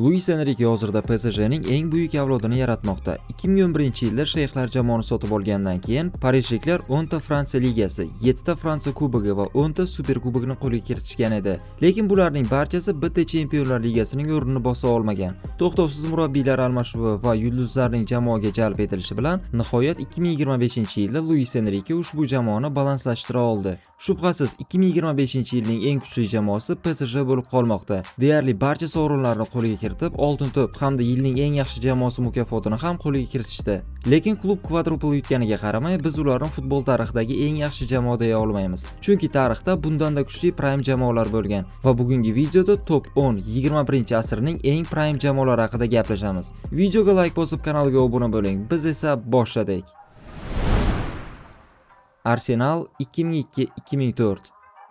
Luis Enrique hozirda PSJning eng buyuk avlodini yaratmoqda. 2011-yilda shayxlar jamoani sotib olgandan keyin parijliklar 10 ta Fransiya ligasi, 7 ta Fransiya kubogi va 10 ta Super kubogini qo'lga kiritishgan edi. Lekin bularning barchasi bitta Chempionlar ligasining o'rnini bosa olmagan. To'xtovsiz murabbiylar almashuvi va yulduzlarning jamoaga jalb etilishi bilan nihoyat 2025-yilda Luis Enrique ushbu jamoani balanslashtira oldi. Shubhasiz 2025-yilning eng kuchli jamoasi PSG bo'lib qolmoqda. Deyarli barcha sovrinlarni qo'lga kiritib, oltin to'p hamda yilning eng yaxshi jamoasi mukofotini ham qo'lga kiritishdi. Lekin klub kvadruple yutganiga qaramay, biz ularni futbol tarixidagi eng yaxshi jamoa deya olmaymiz. Chunki tarixda bundanda kuchli prime jamoalar bo'lgan va bugungi videoda top 10 21-asrning eng prime jamoalari haqida gaplashamiz. Videoga like bosib, kanalga obuna bo'ling. Biz esa boshladik. Arsenal 2002-2004.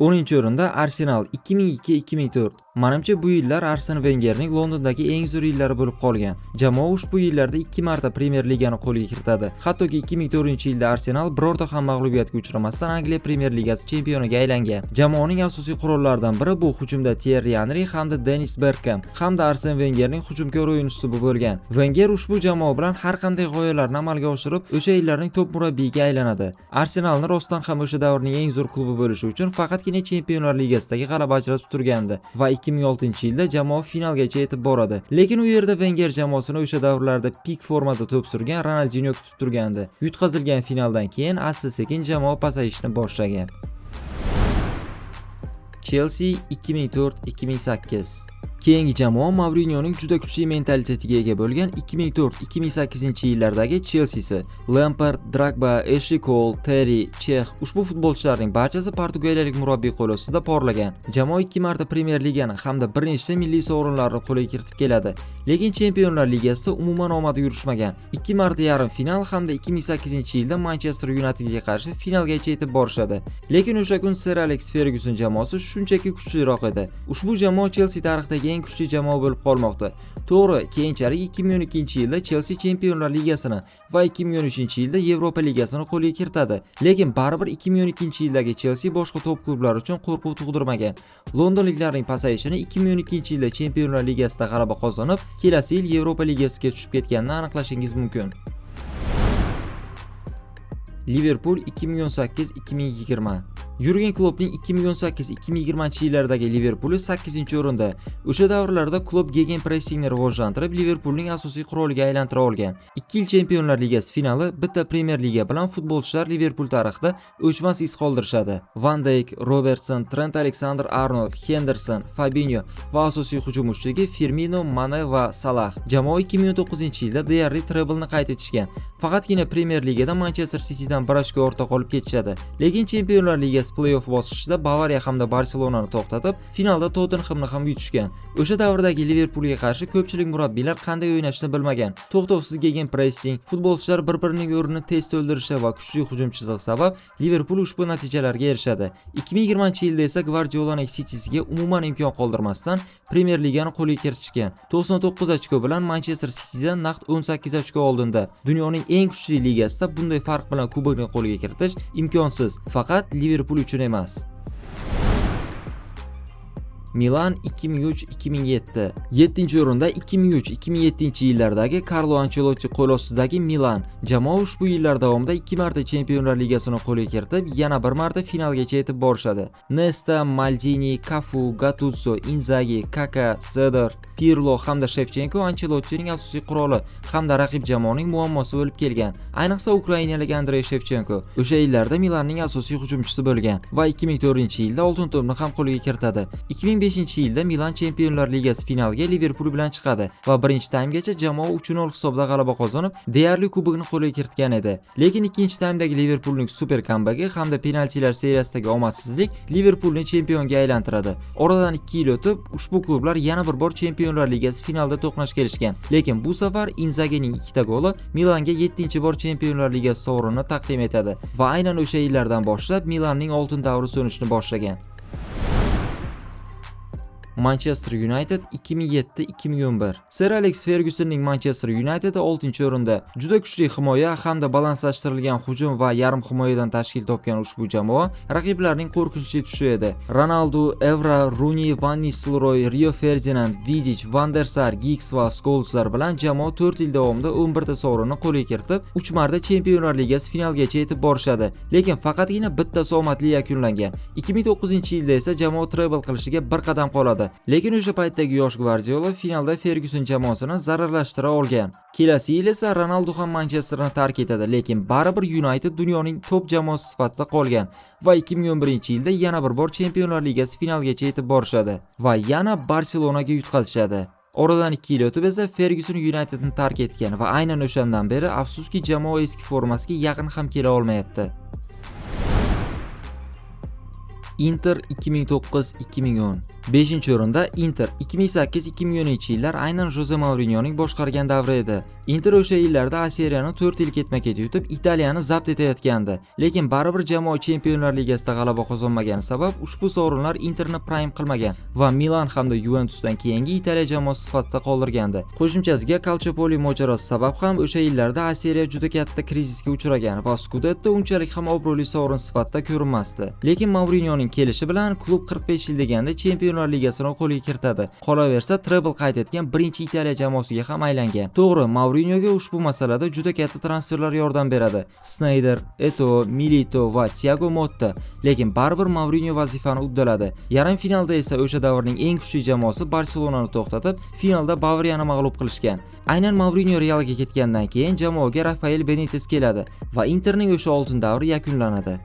10-o'rinda Arsenal 2002-2004. Menimcha bu yillar Arsene Wengerning Londondagi eng zo'r yillari bo'lib qolgan. Jamoa ushbu yillarda 2 marta Premier Ligani qo'lga kiritadi. Hattoki 2004-yilda Arsenal birorta ham mag'lubiyatga uchramasdan Angliya Premier Ligasi chempioniga aylangan. Jamoaning asosiy qurollaridan biri bu hujumda Thierry Henry hamda Dennis Bergkamp hamda Arsene Wengerning hujumkor o'yinchisi bo'lgan. Wenger ushbu jamoa bilan har qanday g'oyalarni amalga oshirib, o'sha yillarning top murabbiyiga aylanadi. Arsenalni rostdan ham o'sha davrning eng zo'r klubi bo'lishi uchun faqatgina Chempionlar Ligasidagi g'alaba ajratib turgandi va 2006-yilda jamoa finalgacha yetib boradi. Lekin u yerda Wenger jamoasini o'sha davrlarda pik formada to'p surgan Ronaldinho kutib turgandi. Yutqazilgan finaldan keyin asta-sekin jamoa pasayishni boshlagan. Chelsea 2004-2008. Keyingi jamoa Mourinhoning juda kuchli mentalitetiga ega bo'lgan 2004-2008-yillardagi Chelsea'si. Lampard, Drogba, Ashley Cole, Terry, Chex ushbu futbolchilarning barchasi portugaliyalik murabbiy qo'l ostida porlagan. Jamoa 2 marta Premier Ligani hamda bir nechta milliy sovrinlarni qo'lga kiritib keladi. Lekin Chempionlar Ligasida umuman omadi yurishmagan. 2 marta yarim final hamda 2008-yilda Manchester Unitedga qarshi finalgacha yetib borishadi. Lekin o'sha kun Sir Alex Ferguson jamoasi shunchaki kuchliroq edi. Ushbu jamoa Chelsea tarixidagi eng kuchli jamoa bo'lib qolmoqda. To'g'ri, keyinchalik 2012-yilda Chelsea Chempionlar Ligasini va 2013-yilda Yevropa Ligasini qo'lga kiritadi. Lekin baribir 2012-yildagi Chelsea boshqa top klublar uchun qo'rquv tug'dirmagan. Londonliklarning pasayishini 2012-yilda Chempionlar Ligasida g'alaba qozonib, kelasi yil Yevropa Ligasiga tushib ketganini aniqlashingiz mumkin. Liverpool 2018-2020. Jurgen Kloppning 2018-2020-yillardagi Liverpooli 8-o'rinda. O'sha davrlarda klub gegenpressingni rivojlantirib, Liverpoolning asosiy quroliga aylantira olgan. 2 yil Chempionlar Ligasi finali, bitta Premier Liga bilan futbolchilar Liverpool tarixida o'chmas iz qoldirishadi. Van Dijk, Robertson, Trent Alexander-Arnold, Henderson, Fabinho va asosiy hujum uchligi Firmino, Mane va Salah. Jamoa 2019-yilda deyarli treble-ni qayd etishgan. Faqatgina Premier Ligada Manchester Citydan 1 ochko ortda qolib ketishadi. Lekin Chempionlar Ligasi play-off bosqichida Bavariya hamda Barselonani to'xtatib, finalda Tottenhamni ham yutishgan. O'sha davrdagi Liverpoolga qarshi ko'pchilik murabbiylar qanday o'ynashni bilmagan. To'xtovsiz gegenpressing, futbolchilar bir-birining o'rnini tez to'ldirishi va kuchli hujum chizig'i sabab Liverpool ushbu natijalarga erishadi. 2020-yilda esa Guardiolaning City'siga umuman imkon qoldirmasdan Premier Ligani qo'lga kiritishgan. 99 ochko bilan Manchester City'dan naqd 18 ochko oldinda. Dunyoning eng kuchli ligasida bunday farq bilan kubokni qo'lga kiritish imkonsiz. Faqat Liverpool uchun emas. Milan 2003-2007. 7-o'rinda 2003-2007-yillardagi Carlo Ancelotti qo'l ostidagi Milan. Jamoa ushbu yillar davomida 2 marta Chempionlar Ligasini qo'lga kiritib, yana 1 marta finalgacha yetib borishadi. Nesta, Maldini, Cafu, Gattuso, Inzaghi, Kaka, Seedorf, Pirlo hamda Shevchenko Ancelottining asosiy quroli hamda raqib jamoaning muammosi bo'lib kelgan. Ayniqsa ukrainalik Andrey Shevchenko o'sha yillarda Milanning asosiy hujumchisi bo'lgan va 2004-yilda oltin to'pni ham qo'lga kiritadi. 2005-yilda Milan Chempionlar Ligasi finaliga Liverpool bilan chiqadi va birinchi taymgacha jamoa 3-0 hisobda g'alaba qozonib, deyarli kubokni qo'lga kiritgan edi. Lekin ikkinchi taymdagi Liverpoolning super kambagi hamda penaltilar seriyasidagi omadsizlik Liverpoolni chempionga aylantiradi. Oradan 2 yil o'tib, ushbu klublar yana bir bor Chempionlar Ligasi finalda to'qnash kelishgan. Lekin bu safar Inzaghining 2 ta goli Milanga 7-bor Chempionlar Ligasi sovrinini taqdim etadi va aynan o'sha yillardan boshlab Milanning oltin davri so'nishni boshlagan. Manchester United 2007-2011. Sir Alex Fergusonning Manchester United 6-o'rinda. Juda kuchli himoya hamda balandlashtirilgan hujum va yarim himoyadan tashkil topgan ushbu jamoa raqiblarning qo'rqinchli tushi edi. Ronaldo, Evra, Rooney, Van Nistelrooy, Rio Ferdinand, Vidic, Van der Sar, Giggs va Scholeslar bilan jamoa 4 yil davomida 11 ta sovrinni qo'lga kiritib, 3 marta Chempionlar Ligasi finaligacha yetib borishadi. Lekin faqatgina bittasi omadli yakunlangan. 2009-yilda esa jamoa treble qilishiga bir qadam qoladi. Lekin o'sha paytdagi yosh Guardiola finalda Ferguson jamoasini zararlashtira olgan. Kelasi yil esa Ronaldo ham Manchesterni tark etadi, lekin baribir United dunyoning top jamoasi sifatida qolgan va 2011-yilda yana bir bor Chempionlar Ligasi finaligacha yetib borishadi va yana Barselonaga yutqazishadi. Oradan 2 yil o'tib esa Ferguson Unitedni tark etgan va aynan o'shandan beri afsuski jamoa eski formasiga yaqin ham kela olmayapti. Inter 2009-2010. 5-o'rinda Inter 2008-2010-yillar aynan Jose Mourinhoning boshqargan davri edi. Inter o'sha yillarda A Seriyani 4 yil ketma-ket yutib, Italiyani zabt etayotgandi. Lekin baribir jamoa Chempionlar Ligasida g'alaba qozonmagani sabab ushbu sovrinlar Interni prime qilmagan va Milan hamda Juventusdan keyingi Italiya jamoasi sifatida qoldirgandi. Qo'shimchasiga Calciopoli mojarosi sabab ham o'sha yillarda A Seriya juda katta krizisga uchragan va Scudetto unchalik ham obro'li sovrin sifatida ko'rinmasdi. Lekin Mourinhoning kelishi bilan klub 45 yil deganda Chempionlar Ligasini qo'lga kiritadi. Qolaversa, treble qayd etgan birinchi Italiya jamoasiga ham aylangan. To'g'ri, Mourinhoga ushbu masalada juda katta transferlar yordam beradi. Sneijder, Eto'o, Milito va Thiago Motta. Lekin baribir Mourinho vazifani uddaladi. Yarim finalda esa o'sha davrning eng kuchli jamoasi Barselonani to'xtatib, finalda Bavariyani mag'lub qilishgan. Aynan Mourinho Realga ketgandan keyin jamoaga Rafael Benitez keladi va Interning o'sha oltin davri yakunlanadi.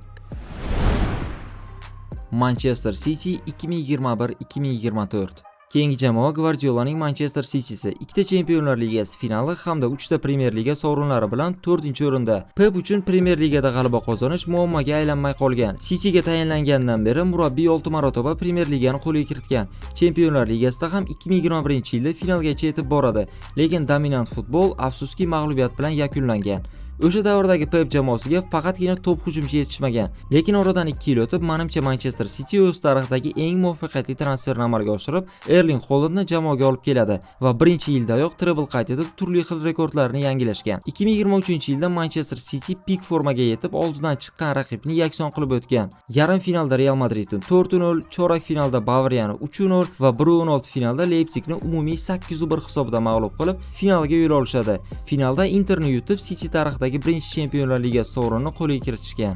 Manchester City 2021-2024. Keyingi jamoa Guardiolaning Manchester City'si 2 ta Chempionlar Ligasi finali hamda 3 ta Premier Liga sovrinlari bilan 4-o'rinda. Pep uchun Premier Ligada g'alaba qozonish muammoga aylanmay qolgan. City'ga tayinlangandan beri murabbiy 6 marotaba Premier Ligani qo'lga kiritgan. Chempionlar Ligasida ham 2021-yilda finalgacha yetib boradi, lekin dominant futbol afsuski mag'lubiyat bilan yakunlangan. O'sha davrdagi Pep jamoasiga faqatgina top hujumchi yetishmagan. Lekin oradan 2 yil o'tib, menimcha Manchester City o'z tarixidagi eng muvaffaqiyatli transferni amalga oshirib, Erling Haalandni jamoaga olib keladi va birinchi yildayoq treble qayd etib, turli xil rekordlarni yangilashgan. 2023-yilda Manchester City pik formaga yetib, oldidan chiqqan raqibni yakson qilib o'tgan. Yarim finalda Real Madridni 4-0, chorak finalda Bavariyani 3-0 va 1-16 finalda Leipzigni umumiy 8-1 hisobda mag'lub qilib, finalga yo'l olishadi. Finalda Interni yutib, City tarixidagi birinchi Chempionlar Ligasi sovrinini qo'lga kiritishgan.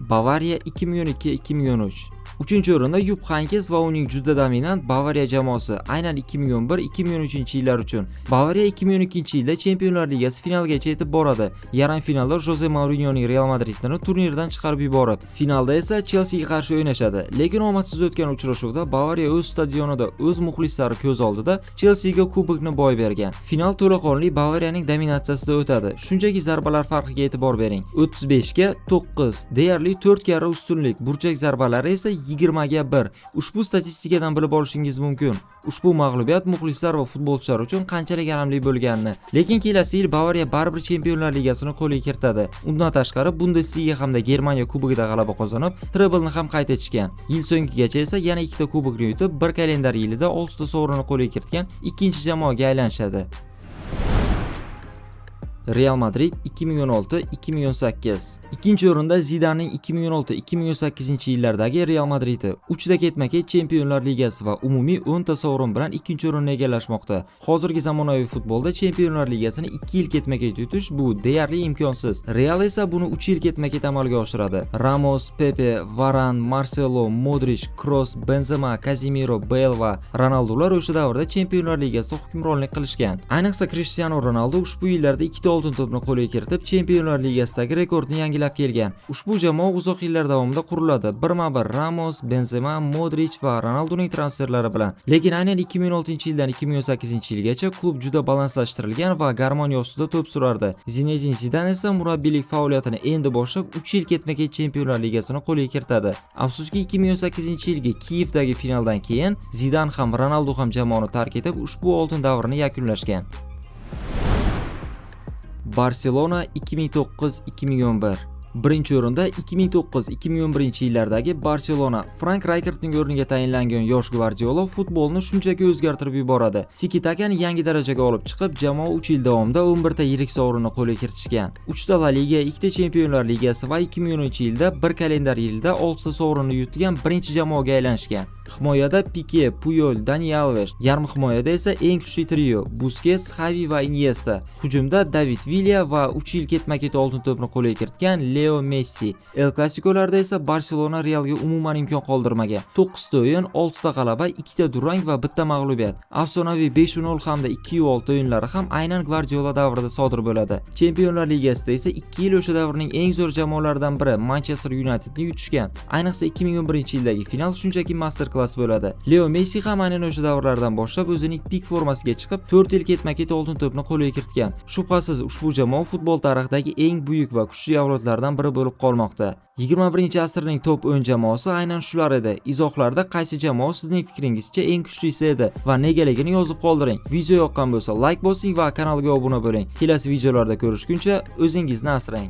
Bavariya 2012-2013. 3-o'rinda Jupp Heynckes va uning juda dominant Bavariya jamoasi aynan 2011-2013-yillar uchun. Bavariya 2012-yilda Chempionlar Ligasi finaligacha yetib boradi. Yarim finalda Jose Mourinhoning Real Madridni turnirdan chiqarib yuborib, finalda esa Chelseaga qarshi o'ynashadi. Lekin omadsiz o'tgan uchrashuvda Bavariya o'z stadionida o'z muxlislari ko'z oldida Chelseaga kubokni boy bergan. Final to'laqonli Bavariyaning dominatsiyasida o'tadi. Shunchaki zarbalar farqiga e'tibor bering. 35 ga 9, deyarli 4 karra ustunlik. Burchak zarbalari esa 20 ga 1. Ushbu statistikadan bilib olishingiz mumkin. Ushbu mag'lubiyat muxlislar va futbolchilar uchun qanchalik alamli bo'lganini. Lekin kelasi yil Bavariya baribir Chempionlar Ligasini qo'lga kiritadi. Undan tashqari Bundesliga hamda Germaniya kubogida g'alaba qozonib, treble-ni ham qayd etishgan. Yil so'ngigacha esa yana 2 ta kubokni yutib, bir kalendar yilida 6 ta sovrinni qo'lga kiritgan ikkinchi jamoaga aylanishadi. Real Madrid 2016-2018. Ikkinchi o'rinda Zidanening 2016-2018-yillardagi Real Madridi 3 ta ketma-ket Chempionlar Ligasi va umumiy 10 ta sovrin bilan ikkinchi o'rinni egallashmoqda. Hozirgi zamonaviy futbolda Chempionlar Ligasini 2 yil ketma-ket yutish bu deyarli imkonsiz. Real esa buni 3 yil ketma-ket amalga oshiradi. Ramos, Pepe, Varane, Marcelo, Modric, Kroos, Benzema, Casemiro, Bale va Ronaldolar o'sha davrda Chempionlar Ligasida hukmronlik qilishgan. Ayniqsa Cristiano Ronaldo ushbu yillarda 2 ta oltin to'pni qo'lga kiritib, Chempionlar Ligasidagi rekordni yangilab kelgan. Ushbu jamoa uzoq yillar davomida quriladi. Birma-bir Ramos, Benzema, Modric va Ronaldoning transferlari bilan. Lekin aynan 2016-yildan 2018-yilgacha klub juda balandlashtirilgan va garmoniya ustida to'p surardi. Zinedine Zidane esa murabbiylik faoliyatini endi boshlab 3 yil ketma-ket Chempionlar Ligasini qo'lga kiritadi. Afsuski 2018-yilgi Kiyevdagi finaldan keyin Zidane ham Ronaldo ham jamoani tark etib, ushbu oltin davrini yakunlashgan. Barselona 2009-2011. Birinchi o'rinda 2009-2011 yillardagi Barselona Frank Rijkaardning o'rniga tayinlangan yosh Gvardiola futbolni shunchaki o'zgartirib yuboradi. Tiki-takani yangi darajaga olib chiqib, jamoa 3 yil davomida 11 ta yirik sovrinni qo'lga kiritishgan. 3 ta La Liga, 2 ta Chempionlar Ligasi va 2010-yilda bir kalendar yilda 6 ta sovrinni yutgan birinchi jamoaga aylanishgan. Himoyada Pique, Puyol, Dani Alves, yarim himoyada esa eng kuchli trio Busquets, Xavi va Iniesta. Hujumda David Villa va 3 yil ketma-ket oltin to'pni qo'lga kiritgan Leo Messi. El Clasico'larda esa Barselona Realga umuman imkon qoldirmagan. 9 ta o'yin, 6 ta g'alaba, 2 ta durang va bitta mag'lubiyat. Afsonaviy 5-0 hamda 2-6 o'yinlari ham aynan Gvardiola davrida sodir bo'ladi. Chempionlar Ligasida esa 2 yil o'sha davrning eng zo'r jamoalaridan biri Manchester Unitedni yutishgan. Ayniqsa 2011-yildagi final shunchaki master klass bo'ladi. Leo Messi ham aynan o'sha davrlardan boshlab o'zining pik formasiga chiqib, 4 yil ketma-ket oltin to'pni qo'lga kiritgan. Shubhasiz, ushbu jamoa futbol tarixidagi eng buyuk va kuchli avlodlardan biri bo'lib qolmoqda. 21-asrning top 10 jamoasi aynan shular edi. Izohlarda qaysi jamoa sizning fikringizcha eng kuchlisi edi va negaligini yozib qoldiring. Video yoqqan bo'lsa like bosing va kanalga obuna bo'ling. Kelasi videolarda ko'rishguncha o'zingizni asrang.